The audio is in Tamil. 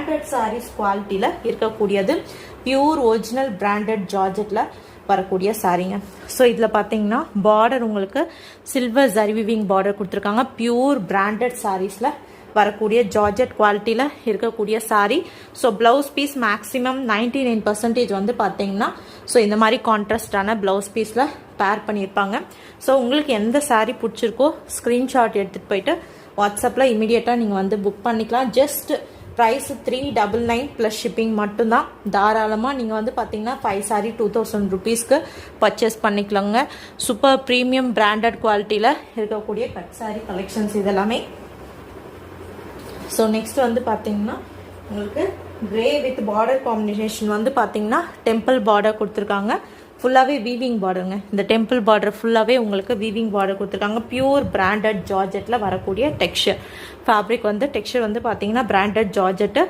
பிராண்டட் சாரீஸ் குவாலிட்டியில் இருக்கக்கூடியது. பியூர் ஒரிஜினல் பிராண்டட் ஜார்ஜெட்டில் வரக்கூடிய சாரீங்க. ஸோ இதில் பார்த்தீங்கன்னா பார்டர் உங்களுக்கு சில்வர் ஜரி வீவிங் பார்டர் கொடுத்துருக்காங்க. பியூர் பிராண்டட் சாரீஸில் வரக்கூடிய ஜார்ஜெட் குவாலிட்டியில் இருக்கக்கூடிய sari. So blouse piece maximum 99% வந்து பார்த்தீங்கன்னா ஸோ இந்த மாதிரி கான்ட்ராஸ்டான ப்ளவுஸ் பீஸில் பேர் பண்ணியிருப்பாங்க. ஸோ உங்களுக்கு எந்த சாரீ பிடிச்சிருக்கோ ஸ்க்ரீன்ஷாட் எடுத்துகிட்டு போயிட்டு வாட்ஸ்அப்பில் இமீடியட்டாக நீங்கள் வந்து புக் பண்ணிக்கலாம். ஜஸ்ட் ப்ரைஸ் 399 ப்ளஸ் ஷிப்பிங் மட்டும்தான். தாராளமாக நீங்கள் வந்து பார்த்தீங்கன்னா 5 சாரீ 2000 ருபீஸ்க்கு பர்ச்சேஸ் பண்ணிக்கலாங்க. சூப்பர் ப்ரீமியம் பிராண்டட் குவாலிட்டியில் இருக்கக்கூடிய கட் சாரீ கலெக்ஷன்ஸ் இதெல்லாமே. ஸோ நெக்ஸ்ட் வந்து பார்த்தீங்கன்னா உங்களுக்கு கிரே வித் பார்டர் காம்பினேஷன் வந்து பார்த்தீங்கன்னா டெம்பிள் பார்டர் கொடுத்துருக்காங்க. ஃபுல்லாகவே வீவிங் பார்டருங்க. இந்த டெம்பிள் பார்டர் ஃபுல்லாகவே உங்களுக்கு வீவிங் பார்டர் கொடுத்துருக்காங்க. பியூர் பிராண்டட் ஜார்ஜெட்டில் வரக்கூடிய டெக்ஸ்சர் ஃபேப்ரிக் வந்து டெக்ஸ்சர் வந்து பார்த்தீங்கன்னா பிராண்டட் ஜார்ஜெட்டு.